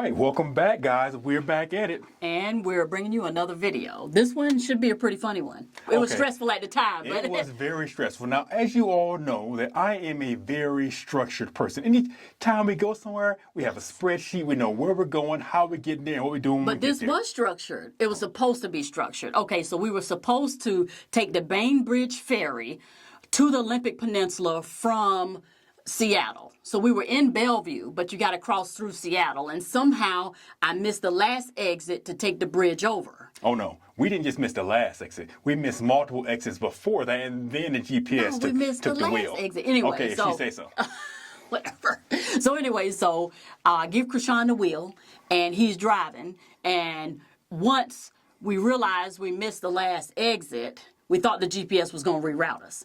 right, welcome back, guys. We're back at it. And we're bringing you another video. This one should be a pretty funny one. It was stressful at the time. But It was very stressful. Now, as you all know, that I am a very structured person. Anytime we go somewhere, we have a spreadsheet. We know where we're going, how we get there, and what we're doing. But this was structured. It was supposed to be structured. Okay, so we were supposed to take the Bainbridge Ferry to the Olympic Peninsula from Seattle. So we were in Bellevue, but you got to cross through Seattle. And somehow I missed the last exit to take the bridge over. Oh, no. We didn't just miss the last exit. We missed multiple exits before that, and then the GPS we missed took the the last wheel. exit. Anyway, okay, if so, she say so. Whatever. So anyway, I give Krishan the wheel, and he's driving. And once we realized we missed the last exit, we thought the GPS was going to reroute us.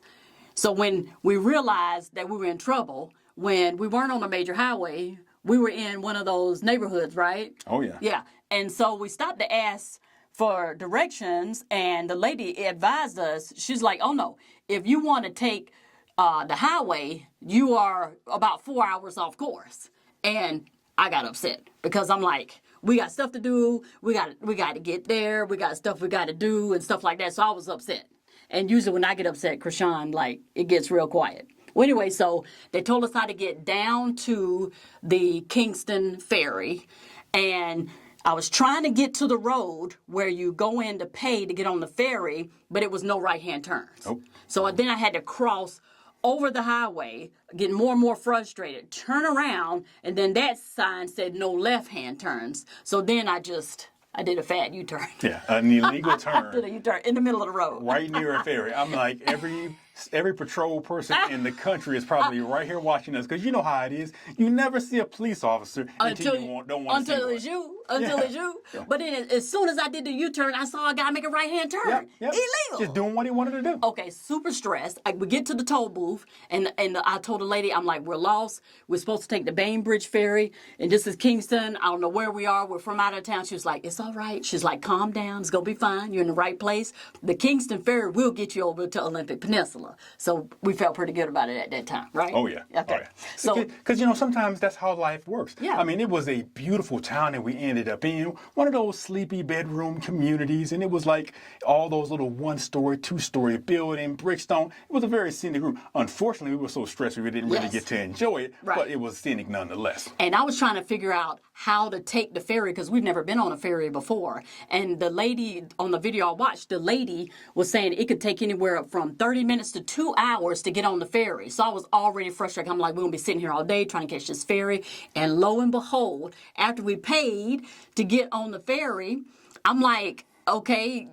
So when we realized that we were in trouble, when we weren't on a major highway, we were in one of those neighborhoods, right? Oh, yeah. Yeah. And so we stopped to ask for directions, and the lady advised us, she's like, oh, no, if you want to take the highway, you are about 4 hours off course. And I got upset because I'm like, we got stuff to do. We got to get there. We got stuff we got to do and stuff like that. So I was upset. And usually when I get upset, Krishan, like, it gets real quiet. Well, anyway, so they told us how to get down to the Kingston Ferry. And I was trying to get to the road where you go in to pay to get on the ferry, but it was no right-hand turns. Oh. So then I had to cross over the highway, getting more and more frustrated, turn around, and then that sign said no left-hand turns. So then I did a fat U-turn. Yeah, an illegal turn. I did a U-turn in the middle of the road. Right near a ferry. I'm like, every patrol person in the country is probably right here watching us, because you know how it is. You never see a police officer until you don't want to see it's you. Until it's you. Yeah. But then as soon as I did the U-turn, I saw a guy make a right-hand turn. Yep. Illegal. Just doing what he wanted to do. Okay, super stressed. We get to the toll booth, and I told the lady, I'm like, we're lost. We're supposed to take the Bainbridge Ferry, and this is Kingston. I don't know where we are. We're from out of town. She was like, it's all right. She's like, calm down. It's going to be fine. You're in the right place. The Kingston Ferry will get you over to Olympic Peninsula. So we felt pretty good about it at that time, right? Oh, yeah. Okay. Oh, yeah. So, because, sometimes that's how life works. Yeah. I mean, it was a beautiful town that we ended up in. One of those sleepy bedroom communities, and it was like all those little one-story, two-story building, brickstone. It was a very scenic room. Unfortunately, we were so stressed we didn't really get to enjoy it, but it was scenic nonetheless. And I was trying to figure out how to take the ferry, because we've never been on a ferry before. And the lady on the video I watched, the lady was saying it could take anywhere from 30 minutes to 2 hours to get on the ferry. So I was already frustrated. I'm like, we're going to be sitting here all day trying to catch this ferry. And lo and behold, after we paid to get on the ferry, I'm like, okay,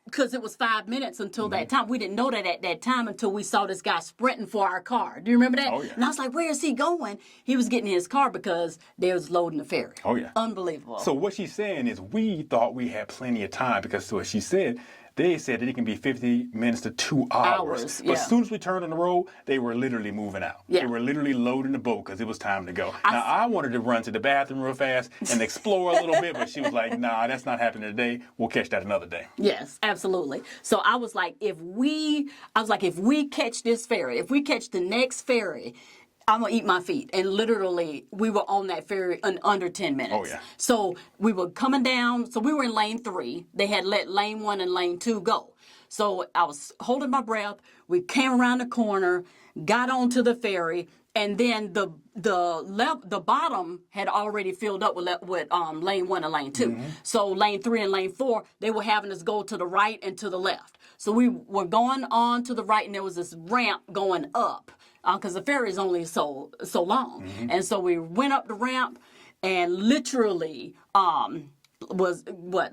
because it was 5 minutes until that time. We didn't know that at that time until we saw this guy sprinting for our car. Do you remember that? Oh, yeah. And I was like, where is he going? He was getting in his car because they was loading the ferry. Oh, yeah. Unbelievable. So what she's saying is we thought we had plenty of time, because what she said, they said that it can be 50 minutes to 2 hours. But as soon as we turned on the road, they were literally moving out. Yeah. They were literally loading the boat because it was time to go. Now, I wanted to run to the bathroom real fast and explore a little bit, but she was like, nah, that's not happening today. We'll catch that another day. Yes, absolutely. So I was like, if we catch this ferry, if we catch the next ferry, I'm going to eat my feet. And literally, we were on that ferry in under 10 minutes. Oh, yeah. So we were coming down. So we were in lane 3. They had let lane 1 and lane 2 go. So I was holding my breath. We came around the corner, got onto the ferry, and then the bottom had already filled up with lane 1 and lane 2. Mm-hmm. So lane 3 and lane 4, they were having us go to the right and to the left. So we were going on to the right, and there was this ramp going up, because the ferry is only so long. Mm-hmm. And so we went up the ramp, and literally was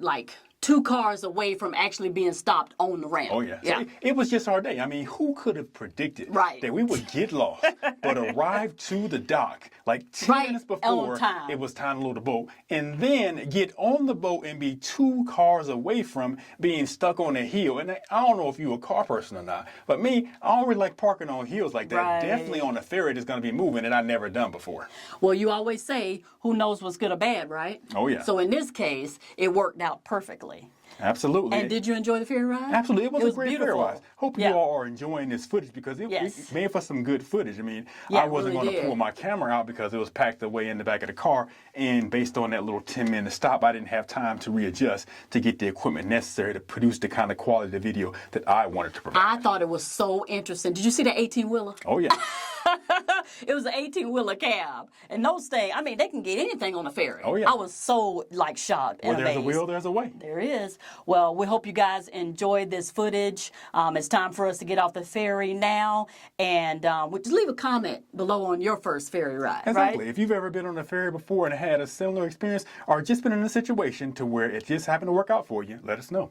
like 2 cars away from actually being stopped on the ramp. Oh, yeah. So it was just our day. I mean, who could have predicted that we would get lost, but arrive to the dock like 10 minutes before it was time to load the boat, and then get on the boat and be 2 cars away from being stuck on a hill? And I don't know if you're a car person or not, but me, I don't really like parking on hills like that. Right. Definitely on a ferry that's going to be moving that I've never done before. Well, you always say, who knows what's good or bad, right? Oh, yeah. So in this case, it worked out perfectly. Absolutely. And did you enjoy the ferry ride? Absolutely. It was a great beautiful. ferry ride. Hope you all are enjoying this footage because it made for some good footage. I mean, Yeah, I wasn't really going to pull my camera out because it was packed away in the back of the car. And based on that little 10-minute stop, I didn't have time to readjust to get the equipment necessary to produce the kind of quality of video that I wanted to provide. I thought it was so interesting. Did you see the 18-wheeler? Oh, yeah. It was an 18-wheeler cab. And those things, I mean, they can get anything on a ferry. Oh, yeah. I was so, shocked and Where there's amazed. a will, there's a way. There is. Well, we hope you guys enjoyed this footage. It's time for us to get off the ferry now. And just leave a comment below on your first ferry ride, Exactly. right? If you've ever been on a ferry before and had a similar experience or just been in a situation to where it just happened to work out for you, let us know.